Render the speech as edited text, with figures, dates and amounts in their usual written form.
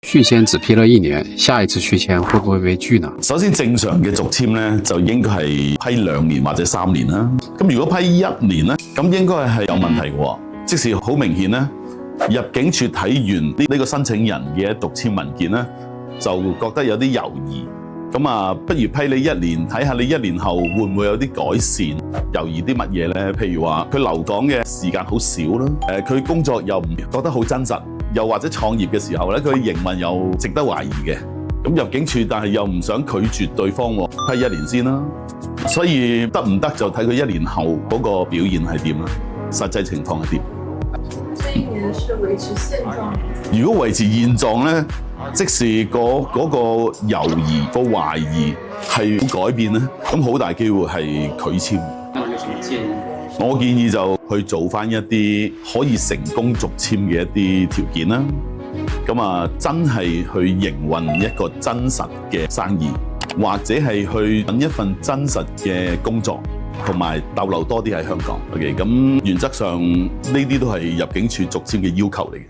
續簽只批了1年，下一次續簽會不會被拒呢？首先正常嘅續簽咧，就應該係批2年或者3年啦。咁如果批1年咧，咁應該係有問題嘅。即是好明顯咧，入境處睇完呢個申請人嘅續簽文件咧，就覺得有啲猶豫。咁啊，不如批你1年，睇下你1年後會唔會有啲改善？猶豫啲乜嘢咧？譬如話佢留港嘅時間好少啦，佢工作又唔覺得好真實，又或者創業嘅時候咧，佢營運又值得懷疑嘅。咁入境處但係又唔想拒絕對方喎，批1年先啦。所以得唔得就睇佢1年後嗰個表現係點啦，實際情況係點。這1年是維持現狀。如果維持現狀咧，即使嗰個猶豫、個懷疑係冇改變咧，咁好大機會係拒簽。有什麼建議？我建議就去做翻一啲可以成功續簽嘅一啲條件啦。咁啊，真係去營運一個真實嘅生意，或者係去揾一份真實嘅工作，同埋逗留多啲喺香港。OK，咁原則上呢啲都係入境處續簽嘅要求嚟嘅。